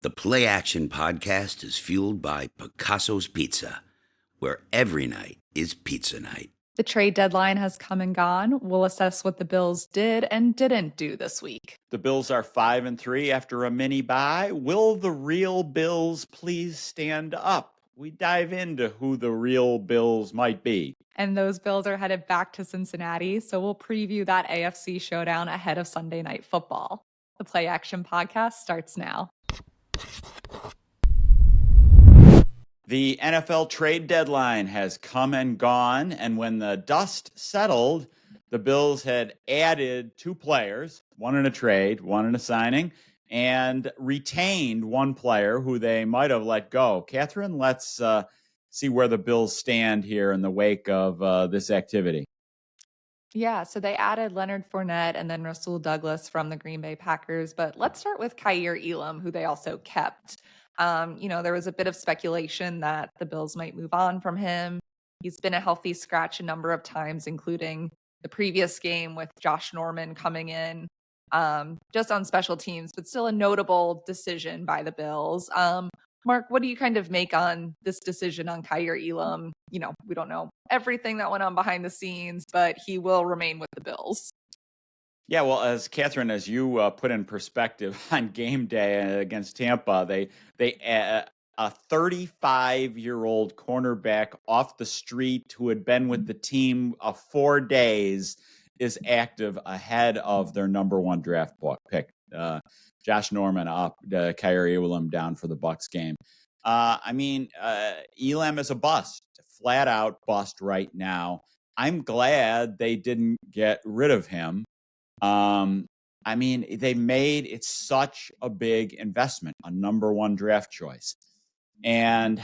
The Play Action podcast is fueled by Picasso's Pizza, where every night is pizza night. The trade deadline has come and gone. We'll assess what the Bills did and didn't do this week. The Bills are 5-3 after a mini bye. Will the real Bills please stand up? We dive into who the real Bills might be. And those Bills are headed back to Cincinnati, so we'll preview that AFC showdown ahead of Sunday Night Football. The Play Action podcast starts now. The NFL trade deadline has come and gone, and when the dust settled, the Bills had added 2 players, one in a trade, one in a signing, and retained 1 player who they might have let go. Katherine, let's see where the Bills stand here in the wake of this activity. Yeah, so they added Leonard Fournette and then Rasul Douglas from the Green Bay Packers. But let's start with Kaiir Elam, who they also kept. There was a bit of speculation that the Bills might move on from him. He's been a healthy scratch a number of times, including the previous game with Josh Norman coming in just on special teams, but still a notable decision by the Bills. Mark, what do you kind of make on this decision on Kaiir Elam? We don't know everything that went on behind the scenes, but he will remain with the Bills. Yeah, well, as Katherine, as you put in perspective on game day against Tampa, they a 35-year-old cornerback off the street who had been with the team 4 days is active ahead of their number 1 draft pick. Josh Norman up, Kaiir Elam down for the Bucs game. Elam is a bust, flat out bust right now. I'm glad they didn't get rid of him. They made it such a big investment, a number 1 draft choice. And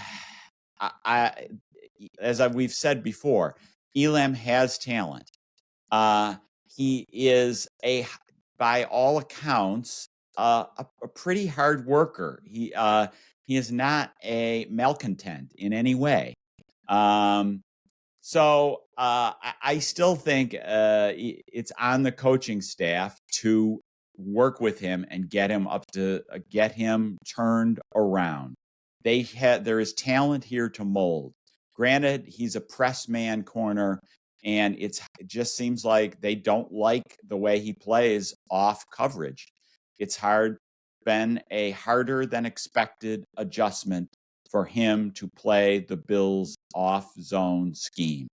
we've said before, Elam has talent. He is by all accounts, a pretty hard worker. He is not a malcontent in any way. So I still think it's on the coaching staff to work with him and get him turned around. There is talent here to mold. Granted, he's a press man corner, and it just seems like they don't like the way he plays off coverage. It's been a harder than expected adjustment for him to play the Bills' off-zone scheme.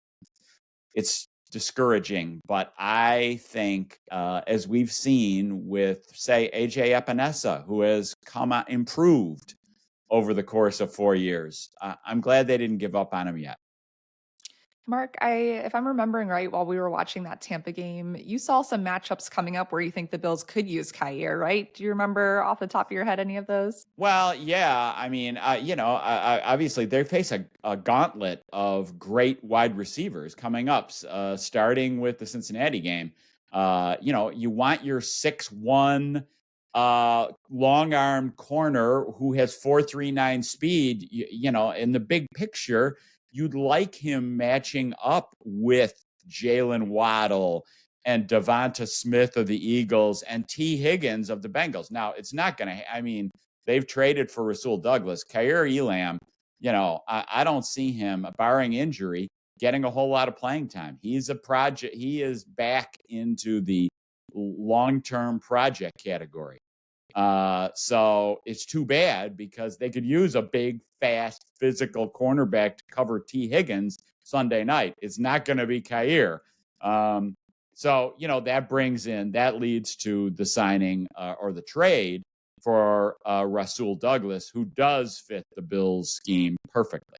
It's discouraging, but I think, as we've seen with, say, A.J. Epinesa, who has improved over the course of 4 years, I'm glad they didn't give up on him yet. Mark, if I'm remembering right, while we were watching that Tampa game, you saw some matchups coming up where you think the Bills could use Kaiir, right? Do you remember off the top of your head any of those? Well, yeah. Obviously they face a gauntlet of great wide receivers coming up, starting with the Cincinnati game. You want your 6'1", long arm corner who has 4.39 speed, in the big picture. You'd like him matching up with Jalen Waddle and Devonta Smith of the Eagles and T. Higgins of the Bengals. Now, it's not going to, they've traded for Rasul Douglas. Kaiir Elam, I don't see him, barring injury, getting a whole lot of playing time. He's a project. He is back into the long-term project category. So it's too bad because they could use a big, fast, physical cornerback to cover T. Higgins Sunday night. It's not going to be Kaiir. That leads to the signing or the trade for Rasul Douglas, who does fit the Bills' scheme perfectly.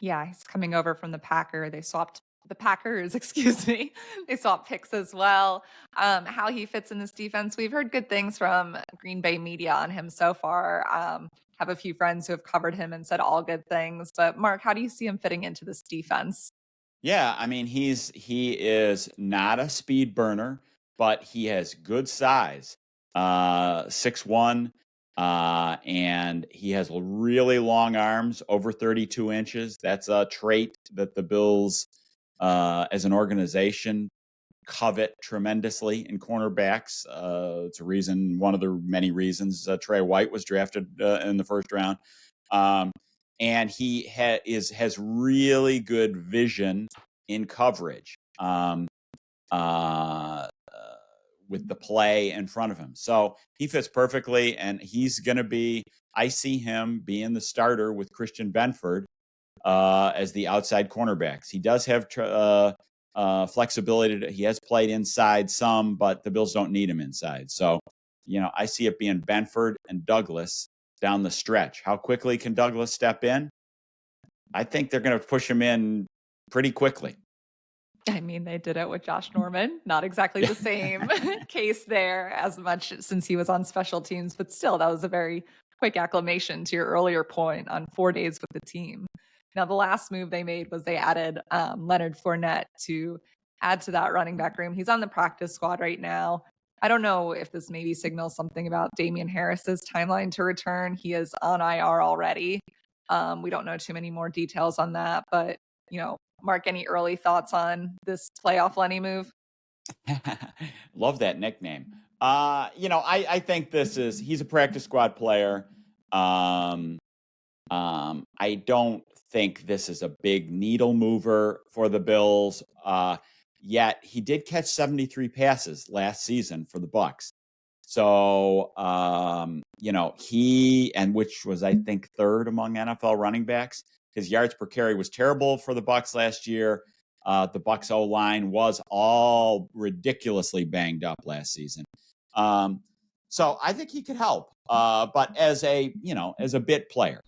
Yeah, he's coming over from the Packers. They swapped picks as well. How he fits in this defense, we've heard good things from Green Bay media on him so far. Have a few friends who have covered him and said all good things. But Mark, how do you see him fitting into this defense? Yeah, he is not a speed burner, but he has good size, 6'1", and he has really long arms, over 32 inches. That's a trait that the Bills, as an organization, covet tremendously in cornerbacks. It's a reason, one of the many reasons Trey White was drafted in the first round. And he has really good vision in coverage with the play in front of him. So he fits perfectly, and he's going to be, I see him being the starter with Christian Benford as the outside cornerbacks. He does have flexibility. He has played inside some, but the Bills don't need him inside. So, I see it being Benford and Douglas down the stretch. How quickly can Douglas step in? I think they're going to push him in pretty quickly. I mean, they did it with Josh Norman. Not exactly the same case there as much since he was on special teams, but still, that was a very quick acclimation to your earlier point on 4 days with the team. Now, the last move they made was they added Leonard Fournette to add to that running back room. He's on the practice squad right now. I don't know if this maybe signals something about Damian Harris's timeline to return. He is on IR already. We don't know too many more details on that, but Mark, any early thoughts on this playoff Lenny move? Love that nickname. I think he's a practice squad player. I don't think this is a big needle mover for the Bills. Yet he did catch 73 passes last season for the Bucs. So, which was, I think, third among NFL running backs. His yards per carry was terrible for the Bucs last year. The Bucs O-line was all ridiculously banged up last season. So I think he could help, but as a bit player.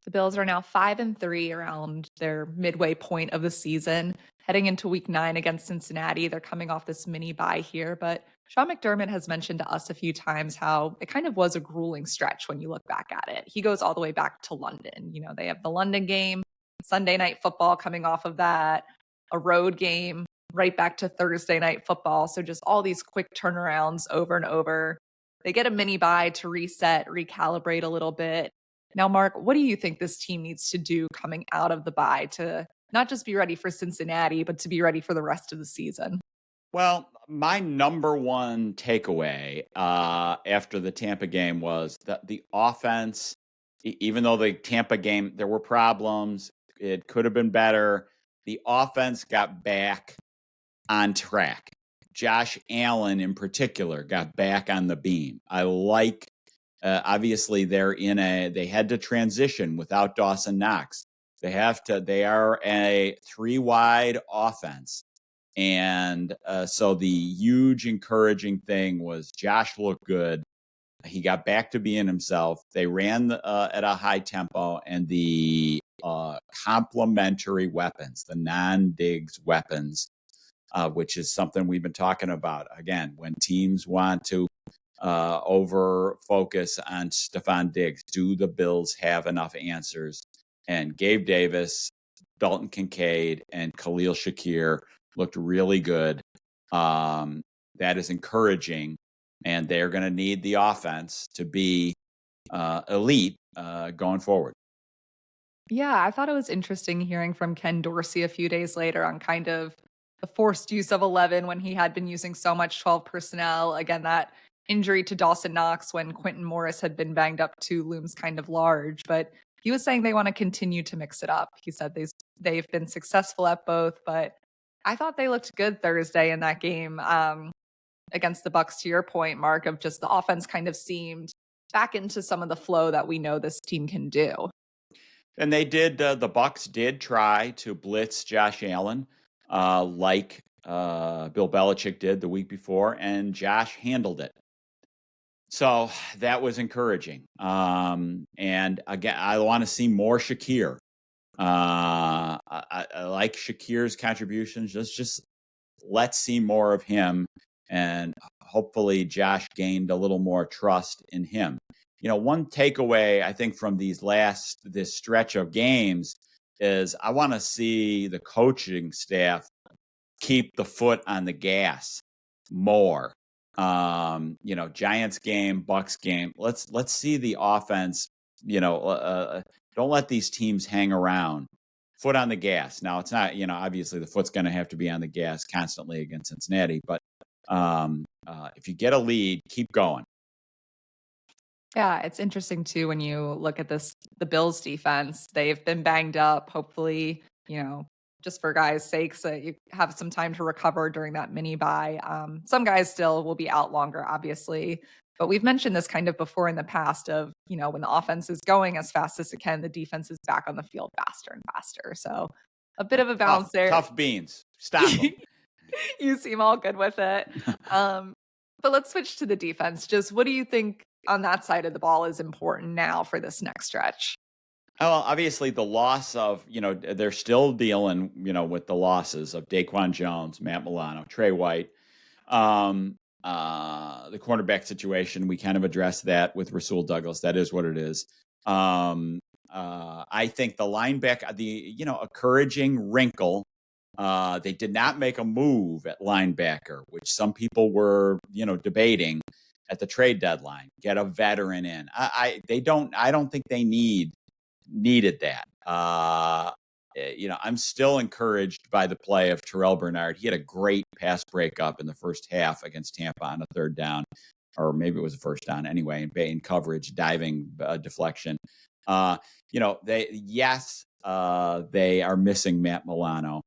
The Bills are now 5-3 around their midway point of the season. Heading into week 9 against Cincinnati, they're coming off this mini bye here, but Sean McDermott has mentioned to us a few times how it kind of was a grueling stretch when you look back at it. He goes all the way back to London. They have the London game, Sunday night football coming off of that, a road game, right back to Thursday night football. So just all these quick turnarounds over and over. They get a mini bye to reset, recalibrate a little bit. Now, Mark, what do you think this team needs to do coming out of the bye to not just be ready for Cincinnati, but to be ready for the rest of the season? Well, my number one takeaway after the Tampa game was that the offense, even though the Tampa game, there were problems, it could have been better. The offense got back on track. Josh Allen in particular got back on the beam. I like, obviously they had to transition without Dawson Knox. They are a 3-wide offense. And so the huge encouraging thing was Josh looked good. He got back to being himself. They ran at a high tempo, and the complementary weapons, the non-Diggs weapons, which is something we've been talking about. Again, when teams want to over focus on Stephon Diggs, do the Bills have enough answers? And Gabe Davis, Dalton Kincaid, and Khalil Shakir looked really good. That is encouraging, and they're going to need the offense to be elite going forward. Yeah, I thought it was interesting hearing from Ken Dorsey a few days later on kind of the forced use of 11 when he had been using so much 12 personnel. Again, that injury to Dawson Knox when Quentin Morris had been banged up too looms kind of large, but he was saying they want to continue to mix it up. He said they've been successful at both, but I thought they looked good Thursday in that game against the Bucs, to your point, Mark, of just the offense kind of seemed back into some of the flow that we know this team can do. And they did, the Bucs did try to blitz Josh Allen like Bill Belichick did the week before, and Josh handled it. So that was encouraging. And again, I want to see more Shakir. I like Shakir's contributions. Just let's see more of him. And hopefully Josh gained a little more trust in him. One takeaway I think from this stretch of games is I want to see the coaching staff keep the foot on the gas more. Giants game, Bucs game. Let's see the offense. Don't let these teams hang around. foot on the gas. Now it's not, obviously the foot's going to have to be on the gas constantly against Cincinnati, but if you get a lead, keep going. Yeah, it's interesting too when you look at the Bills defense. They've been banged up. Hopefully, just for guys' sakes, that you have some time to recover during that mini bye. Some guys still will be out longer, obviously. But we've mentioned this kind of before in the past of, when the offense is going as fast as it can, the defense is back on the field faster and faster. So a bit of a balance there. Tough beans. Stop them. You seem all good with it. But let's switch to the defense. Just what do you think on that side of the ball is important now for this next stretch? Well, obviously the loss of, they're still dealing, with the losses of Daquan Jones, Matt Milano, Trey White. The cornerback situation, we kind of addressed that with Rasul Douglas. That is what it is. I think the linebacker, encouraging wrinkle, they did not make a move at linebacker, which some people were, debating at the trade deadline. Get a veteran in. I don't think they needed that. I'm still encouraged by the play of Terrell Bernard. He had a great pass breakup in the first half against Tampa on a third down, or maybe it was a first down anyway, in coverage, diving deflection. They are missing Matt Milano.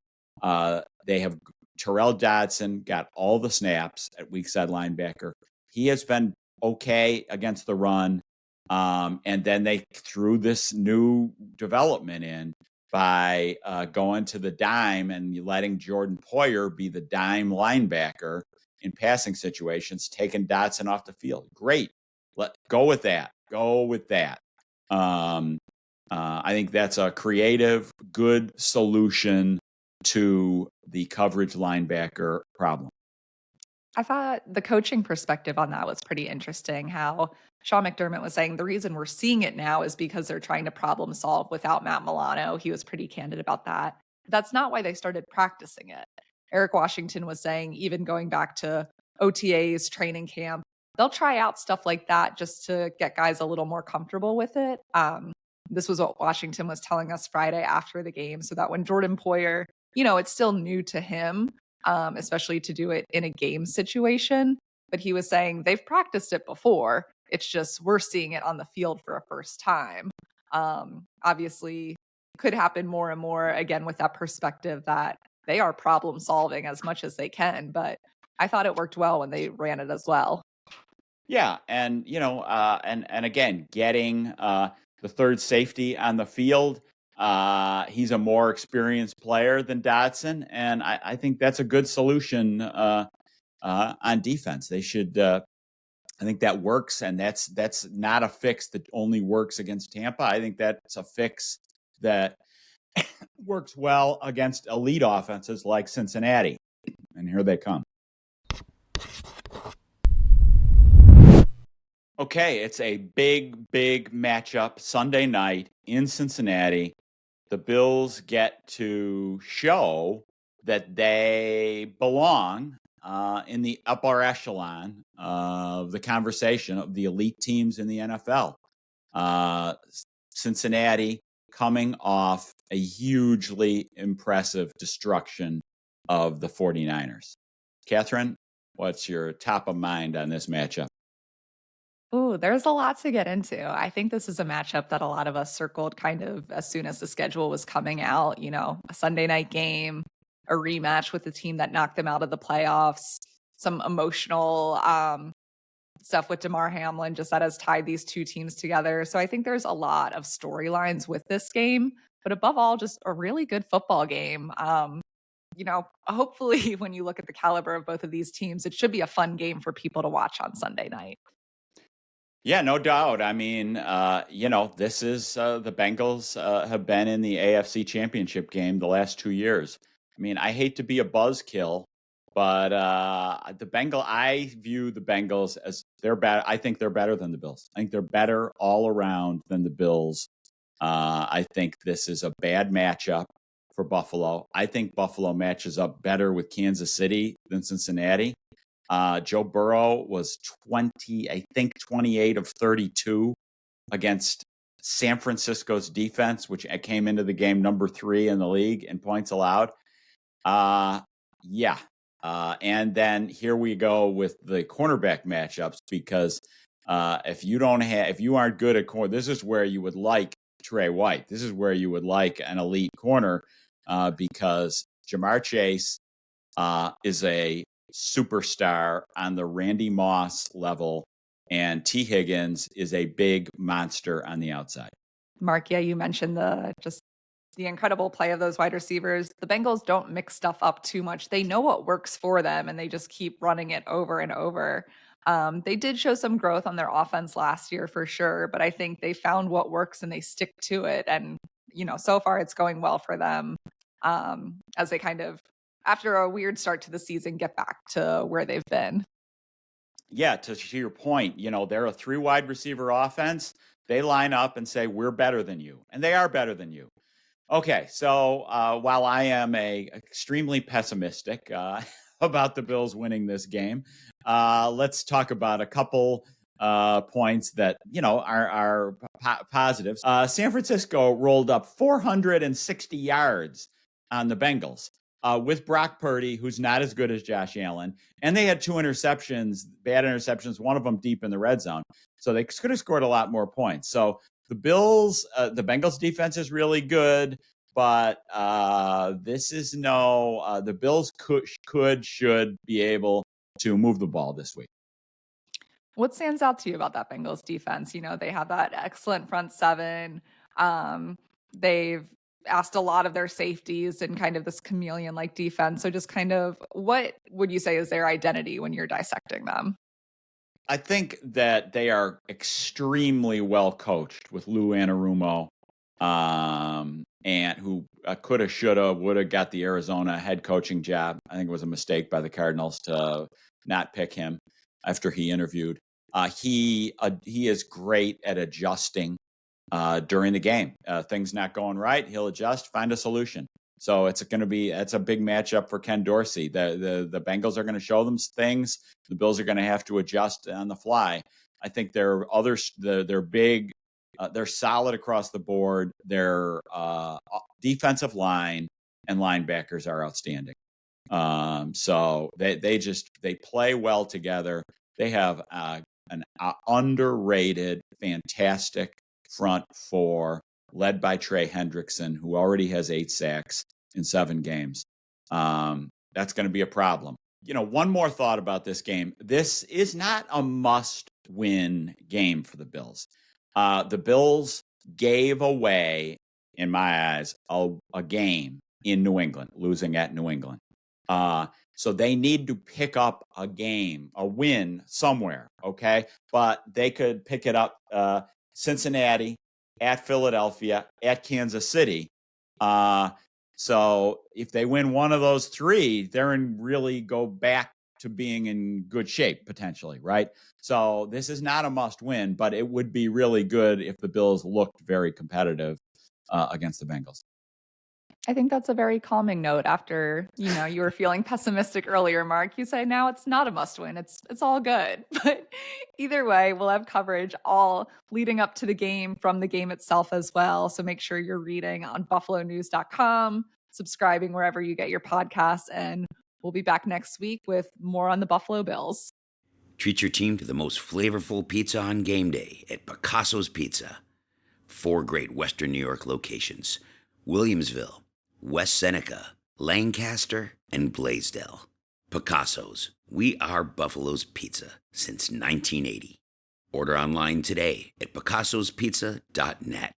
They have Terrell Dodson got all the snaps at weak side linebacker. He has been okay against the run. And then they threw this new development in by going to the dime and letting Jordan Poyer be the dime linebacker in passing situations, taking Dotson off the field. Great. Go with that. I think that's a creative, good solution to the coverage linebacker problem. I thought the coaching perspective on that was pretty interesting. How Sean McDermott was saying the reason we're seeing it now is because they're trying to problem solve without Matt Milano. He was pretty candid about that. But that's not why they started practicing it. Eric Washington was saying, even going back to OTAs, training camp, they'll try out stuff like that just to get guys a little more comfortable with it. This was what Washington was telling us Friday after the game, so that when Jordan Poyer, it's still new to him, especially to do it in a game situation. But he was saying they've practiced it before. It's just we're seeing it on the field for a first time. Obviously, could happen more and more, again, with that perspective that they are problem solving as much as they can. But I thought it worked well when they ran it as well. Yeah. And, and again, getting the third safety on the field. He's a more experienced player than Dodson, and I think that's a good solution on defense. They should. I think that works, and that's not a fix that only works against Tampa. I think that's a fix that works well against elite offenses like Cincinnati. And here they come. Okay, it's a big matchup Sunday night in Cincinnati. The Bills get to show that they belong in the upper echelon of the conversation of the elite teams in the NFL. Cincinnati coming off a hugely impressive destruction of the 49ers. Katherine, what's your top of mind on this matchup? Ooh, there's a lot to get into. I think this is a matchup that a lot of us circled kind of as soon as the schedule was coming out, a Sunday night game, a rematch with the team that knocked them out of the playoffs, some emotional stuff with DeMar Hamlin, just that has tied these two teams together. So I think there's a lot of storylines with this game, but above all, just a really good football game. Hopefully when you look at the caliber of both of these teams, it should be a fun game for people to watch on Sunday night. Yeah, no doubt. I mean, this is the Bengals have been in the AFC Championship game the last 2 years. I mean, I hate to be a buzzkill, but I view the Bengals as they're bad. I think they're better than the Bills. I think they're better all around than the Bills. I think this is a bad matchup for Buffalo. I think Buffalo matches up better with Kansas City than Cincinnati. Joe Burrow was 28 of 32 against San Francisco's defense, which came into the game number 3 in the league in points allowed. Yeah. And then here we go with the cornerback matchups, because if you aren't good at corner, this is where you would like Trey White. This is where you would like an elite corner, because Jamar Chase is a superstar on the Randy Moss level, and T. Higgins is a big monster on the outside. Mark, yeah, you mentioned the incredible play of those wide receivers. The Bengals don't mix stuff up too much. They know what works for them, and they just keep running it over and over. They did show some growth on their offense last year for sure, but I think they found what works and they stick to it. And, so far it's going well for them, as they kind of, after a weird start to the season, get back to where they've been. Yeah, to your point, they're a 3 wide receiver offense. They line up and say, we're better than you. And they are better than you. Okay, so while I am extremely pessimistic about the Bills winning this game, let's talk about a couple points that, are positives. San Francisco rolled up 460 yards on the Bengals with Brock Purdy, who's not as good as Josh Allen. And they had 2 interceptions, bad interceptions, one of them deep in the red zone. So they could have scored a lot more points. So the Bengals defense is really good, but this is the Bills should be able to move the ball this week. What stands out to you about that Bengals defense? They have that excellent front seven. They've asked a lot of their safeties and kind of this chameleon-like defense. So just kind of, what would you say is their identity when you're dissecting them? I think that they are extremely well coached with Lou Anarumo, and who coulda, shoulda, woulda got the Arizona head coaching job. I think it was a mistake by the Cardinals to not pick him after he interviewed. He is great at adjusting during the game. Things not going right, he'll adjust, find a solution. So it's a big matchup for Ken Dorsey. The Bengals are going to show them things. The Bills are going to have to adjust on the fly. I think they're big. They're solid across the board. Their defensive line and linebackers are outstanding. So they play well together. They have an underrated, fantastic front four, led by Trey Hendrickson, who already has 8 sacks in 7 games. That's going to be a problem. One more thought about this game. This is not a must-win game for the Bills. The Bills gave away, in my eyes, a game in New England, losing at New England. So they need to pick up a win somewhere, okay? But they could pick it up Cincinnati, at Philadelphia, at Kansas City. So if they win one of those 3, they're really go back to being in good shape, potentially, right? So this is not a must win, but it would be really good if the Bills looked very competitive against the Bengals. I think that's a very calming note after, you were feeling pessimistic earlier, Mark. You say now it's not a must win. It's all good. But either way, we'll have coverage all leading up to the game from the game itself as well. So make sure you're reading on buffalonews.com, subscribing wherever you get your podcasts, and we'll be back next week with more on the Buffalo Bills. Treat your team to the most flavorful pizza on game day at Picasso's Pizza. 4 great Western New York locations: Williamsville, West Seneca, Lancaster, and Blaisdell. Picasso's. We are Buffalo's Pizza since 1980. Order online today at picassospizza.net.